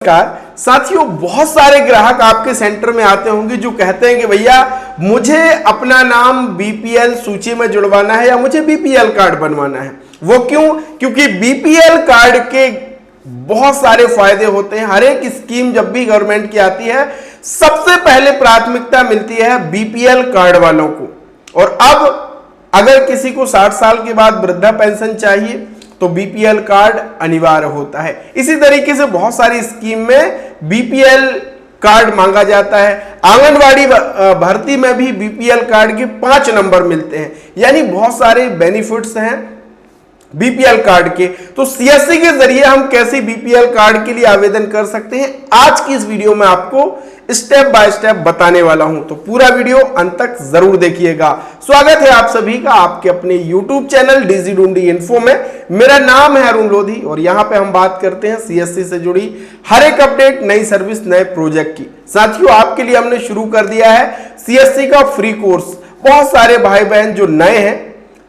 साथियों, बहुत सारे ग्राहक आपके सेंटर में आते होंगे जो कहते हैं कि भैया मुझे अपना नाम बीपीएल सूची में जुड़वाना है या मुझे बीपीएल कार्ड बनवाना है। वो क्यों? क्योंकि बीपीएल कार्ड के बहुत सारे फायदे होते हैं। हर एक स्कीम जब भी गवर्नमेंट की आती है सबसे पहले प्राथमिकता मिलती है बीपीएल कार्ड वालों को। और अब अगर किसी को 60 साल के बाद वृद्धा पेंशन चाहिए तो बीपीएल कार्ड अनिवार्य होता है। इसी तरीके से बहुत सारी स्कीम में बीपीएल कार्ड मांगा जाता है। आंगनवाड़ी भर्ती में भी बीपीएल कार्ड के 5 नंबर मिलते हैं, यानी बहुत सारे बेनिफिट्स हैं बीपीएल कार्ड के। तो सीएससी के जरिए हम कैसे बीपीएल कार्ड के लिए आवेदन कर सकते हैं, आज की इस वीडियो में आपको स्टेप बाय स्टेप बताने वाला हूं। तो पूरा वीडियो अंत तक जरूर देखिएगा। स्वागत है आप सभी का आपके अपने YouTube चैनल डीजी ढूंढी इन्फो में। मेरा नाम है अरुण लोधी और यहां पे हम बात करते हैं सीएससी से जुड़ी हर एक अपडेट, नई सर्विस, नए प्रोजेक्ट की। साथियों, आपके लिए हमने शुरू कर दिया है सीएससी का फ्री कोर्स। बहुत सारे भाई बहन जो नए हैं,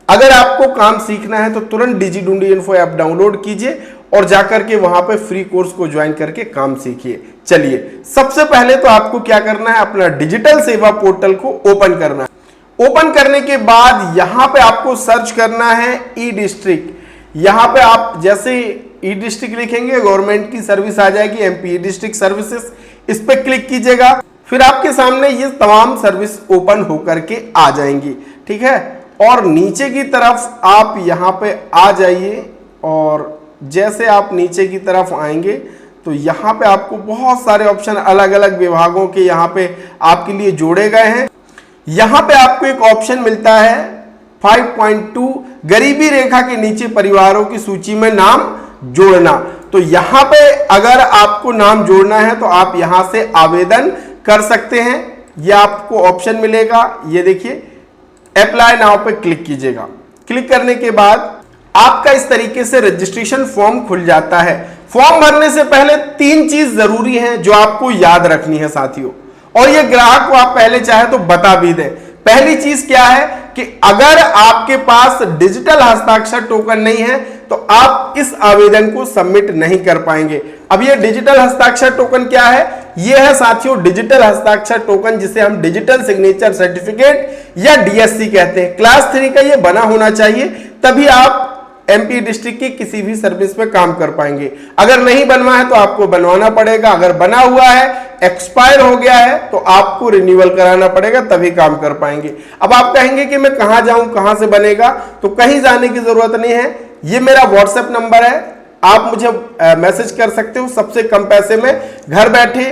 अगर आपको काम सीखना है तो तुरंत डीजी ढूंढी इन्फो ऐप डाउनलोड कीजिए और जाकर के वहां पे फ्री कोर्स को ज्वाइन करके काम सीखिए। चलिए, सबसे पहले तो आपको क्या करना है, अपना डिजिटल सेवा पोर्टल को ओपन करना है। ओपन करने के बाद यहां पे आपको सर्च करना है ई डिस्ट्रिक्ट। यहां पे आप जैसे ई डिस्ट्रिक्ट लिखेंगे गवर्नमेंट की सर्विस आ जाएगी, एमपी ई डिस्ट्रिक्ट सर्विसेज। इस पे क्लिक कीजिएगा, फिर आपके सामने ये तमाम सर्विस ओपन होकर के आ जाएंगी। ठीक है, और नीचे की तरफ आप यहां पे आ जाइए और जैसे आप नीचे की तरफ आएंगे तो यहाँ पे आपको बहुत सारे ऑप्शन अलग अलग विभागों के यहाँ पे आपके लिए जोड़े गए हैं। यहाँ पे आपको एक ऑप्शन मिलता है 5.2 गरीबी रेखा के नीचे परिवारों की सूची में नाम जोड़ना। तो यहाँ पे अगर आपको नाम जोड़ना है तो आप यहाँ से आवेदन कर सकते हैं। यह आपको ऑप्शन मिलेगा, ये देखिए, अप्लाई नाउ पे क्लिक कीजिएगा। क्लिक करने के बाद आपका इस तरीके से रजिस्ट्रेशन फॉर्म खुल जाता है। फॉर्म भरने से पहले 3 चीज जरूरी हैं जो आपको याद रखनी है साथियों, और ये ग्राहक को आप पहले चाहे तो बता भी दें। पहली चीज क्या है कि अगर आपके पास डिजिटल हस्ताक्षर टोकन नहीं है तो आप इस आवेदन को सबमिट नहीं कर पाएंगे। अब ये डिजिटल हस्ताक्षर टोकन क्या है? ये है साथियों डिजिटल हस्ताक्षर टोकन, जिसे हम डिजिटल सिग्नेचर सर्टिफिकेट या डीएससी कहते हैं। क्लास 3 का ये बना होना चाहिए, तभी आप एमपी डिस्ट्रिक्ट की किसी भी सर्विस में काम कर पाएंगे। अगर नहीं बनवा है तो आपको बनवाना पड़ेगा। अगर बना हुआ है, एक्सपायर हो गया है, तो आपको रिन्यूअल कराना पड़ेगा, तभी काम कर पाएंगे। अब आप कहेंगे कि मैं कहां जाऊं, कहां से बनेगा? तो कहीं जाने की जरूरत नहीं है। ये मेरा व्हाट्सएप नंबर है, आप मुझे मैसेज कर सकते हो। सबसे कम पैसे में घर बैठे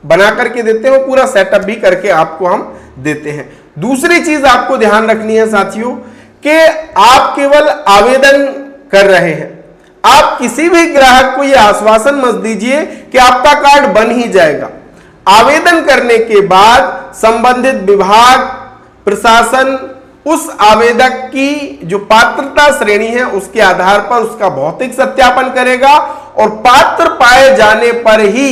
बना करके देते हो, पूरा सेटअप भी करके आपको हम देते हैं। दूसरी चीज आपको ध्यान रखनी है साथियों कि आप केवल आवेदन कर रहे हैं। आप किसी भी ग्राहक को यह आश्वासन मत दीजिए कि आपका कार्ड बन ही जाएगा। आवेदन करने के बाद संबंधित विभाग, प्रशासन उस आवेदक की जो पात्रता श्रेणी है उसके आधार पर उसका भौतिक सत्यापन करेगा और पात्र पाए जाने पर ही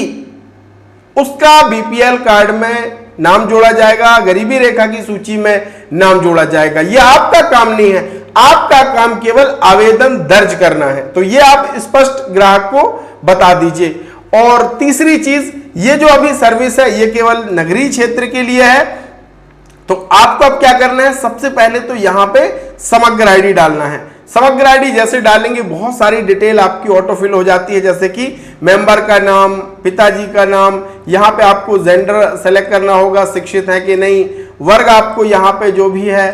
उसका बीपीएल कार्ड में नाम जोड़ा जाएगा, गरीबी रेखा की सूची में नाम जोड़ा जाएगा। यह आपका काम नहीं है, आपका काम केवल आवेदन दर्ज करना है। तो यह आप स्पष्ट ग्राहक को बता दीजिए। और तीसरी चीज, ये जो अभी सर्विस है ये केवल नगरीय क्षेत्र के लिए है। तो आपको अब क्या करना है, सबसे पहले तो यहां पे समग्र आईडी डालना है। समग्र आईडी जैसे डालेंगे बहुत सारी डिटेल आपकी ऑटोफिल हो जाती है, जैसे कि मेंबर का नाम, पिताजी का नाम, यहाँ पे आपको जेंडर सेलेक्ट करना होगा, शिक्षित है कि नहीं, वर्ग आपको यहाँ पे जो भी है,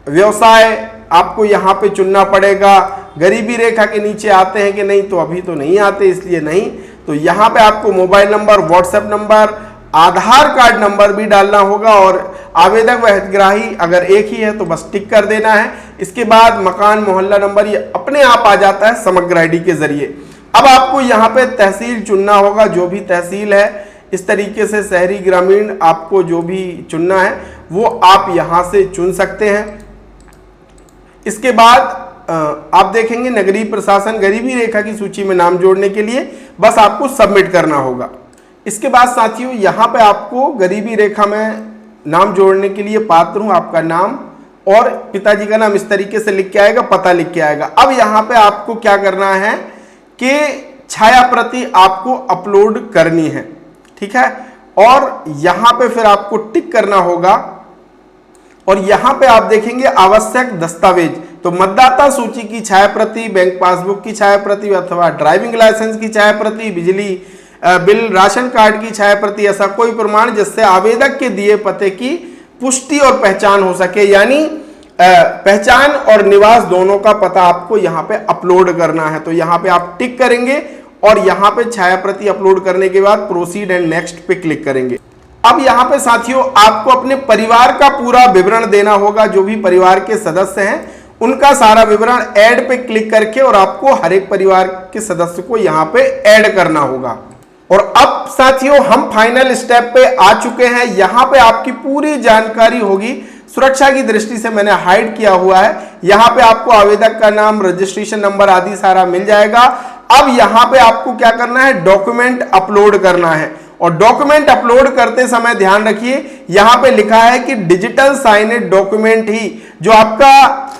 व्यवसाय आपको यहाँ पे चुनना पड़ेगा, गरीबी रेखा के नीचे आते हैं कि नहीं, तो अभी तो नहीं आते इसलिए नहीं। तो यहाँ पे आपको मोबाइल नंबर, व्हाट्सएप नंबर, आधार कार्ड नंबर भी डालना होगा और आवेदक व हितग्राही अगर एक ही है तो बस टिक कर देना है। इसके बाद मकान, मोहल्ला नंबर ये अपने आप आ जाता है समग्र आईडी के जरिए। अब आपको यहाँ पे तहसील चुनना होगा, जो भी तहसील है। इस तरीके से शहरी, ग्रामीण आपको जो भी चुनना है वो आप यहाँ से चुन सकते हैं। इसके बाद आप देखेंगे नगरीय प्रशासन गरीबी रेखा की सूची में नाम जोड़ने के लिए बस आपको सबमिट करना होगा। इसके बाद साथियों यहाँ पे आपको गरीबी रेखा में नाम जोड़ने के लिए पात्र हूं, आपका नाम और पिताजी का नाम इस तरीके से लिख के आएगा, पता लिख के आएगा। अब यहाँ पे आपको क्या करना है कि छाया प्रति आपको अपलोड करनी है, ठीक है। और यहां पे फिर आपको टिक करना होगा और यहां पे आप देखेंगे आवश्यक दस्तावेज, तो मतदाता सूची की छाया प्रति, बैंक पासबुक की छाया प्रति अथवा ड्राइविंग लाइसेंस की छाया प्रति, बिजली बिल, राशन कार्ड की छाया प्रति, ऐसा कोई प्रमाण जिससे आवेदक के दिए पते की पुष्टि और पहचान हो सके, यानी पहचान और निवास दोनों का पता आपको यहां पे अपलोड करना है। तो यहां पे आप टिक करेंगे और यहां पे छाया प्रति अपलोड करने के बाद प्रोसीड एंड नेक्स्ट पे क्लिक करेंगे। अब यहां पे साथियों आपको अपने परिवार का पूरा विवरण देना होगा, जो भी परिवार के सदस्य हैं उनका सारा विवरण ऐड पे क्लिक करके, और आपको हर एक परिवार के सदस्य को यहां पे ऐड करना होगा। और अब साथियों हम फाइनल स्टेप पे आ चुके हैं। यहां पे आपकी पूरी जानकारी होगी, सुरक्षा की दृष्टि से मैंने हाइड किया हुआ है। यहां पे आपको आवेदक का नाम, रजिस्ट्रेशन नंबर आदि सारा मिल जाएगा। अब यहां पे आपको क्या करना है, डॉक्यूमेंट अपलोड करना है। और डॉक्यूमेंट अपलोड करते समय ध्यान रखिए, यहां पे लिखा है कि डिजिटल साइनेड डॉक्यूमेंट ही, जो आपका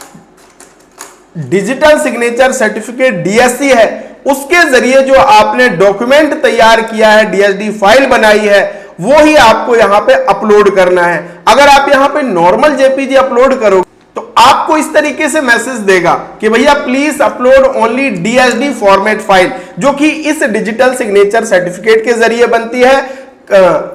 डिजिटल सिग्नेचर सर्टिफिकेट डीएससी है, उसके जरिए जो आपने डॉक्यूमेंट तैयार किया है, डीएसडी फाइल बनाई है, वो ही आपको यहां पे अपलोड करना है। अगर आप यहां पे नॉर्मल जेपीजी अपलोड करोगे तो आपको इस तरीके से मैसेज देगा कि भैया please upload only DSD format file, जो कि इस डिजिटल सिग्नेचर सर्टिफिकेट के जरिए बनती है।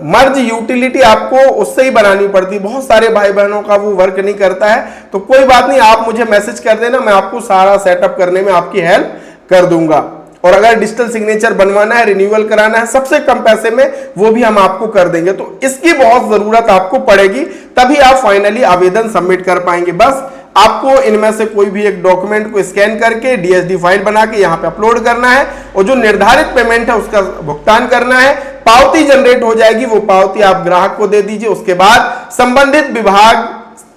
मर्ज यूटिलिटी आपको उससे ही बनानी पड़ती है, बहुत सारे भाई बहनों का वो वर्क नहीं करता है। तो कोई बात नहीं, आप मुझे मैसेज कर देना, मैं आपको सारा सेटअप करने में आपकी हेल्प कर दूंगा। और अगर डिजिटल सिग्नेचर बनवाना है, रिन्यूअल कराना है सबसे कम पैसे में, वो भी हम आपको कर देंगे। तो इसकी बहुत जरूरत आपको पड़ेगी, तभी आप फाइनली आवेदन सबमिट कर पाएंगे। बस आपको इनमें से कोई भी एक डॉक्यूमेंट को स्कैन करके डीएसडी फाइल बना के यहाँ पे अपलोड करना है, और जो निर्धारित पेमेंट है उसका भुगतान करना है। पावती जनरेट हो जाएगी, वो पावती आप ग्राहक को दे दीजिए। उसके बाद संबंधित विभाग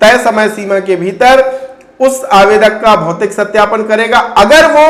तय समय सीमा के भीतर उस आवेदक का भौतिक सत्यापन करेगा। अगर वो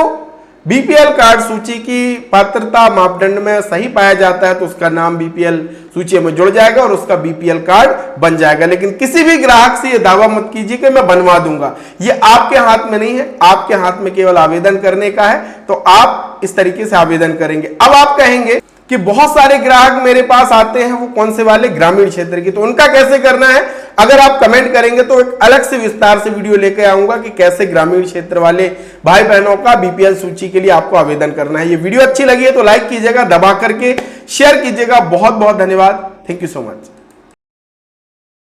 बीपीएल कार्ड सूची की पात्रता मापदंड में सही पाया जाता है तो उसका नाम बीपीएल सूची में जुड़ जाएगा और उसका बीपीएल कार्ड बन जाएगा। लेकिन किसी भी ग्राहक से यह दावा मत कीजिए कि मैं बनवा दूंगा, ये आपके हाथ में नहीं है, आपके हाथ में केवल आवेदन करने का है। तो आप इस तरीके से आवेदन करेंगे। अब आप कहेंगे कि बहुत सारे ग्राहक मेरे पास आते हैं, वो कौन से वाले, ग्रामीण क्षेत्र की, तो उनका कैसे करना है। अगर आप कमेंट करेंगे तो एक अलग से विस्तार से वीडियो लेकर आऊंगा कि कैसे ग्रामीण क्षेत्र वाले भाई बहनों का बीपीएल सूची के लिए आपको आवेदन करना है। ये वीडियो अच्छी लगी है तो लाइक कीजिएगा, दबा करके शेयर कीजिएगा। बहुत बहुत धन्यवाद, थैंक यू सो मच।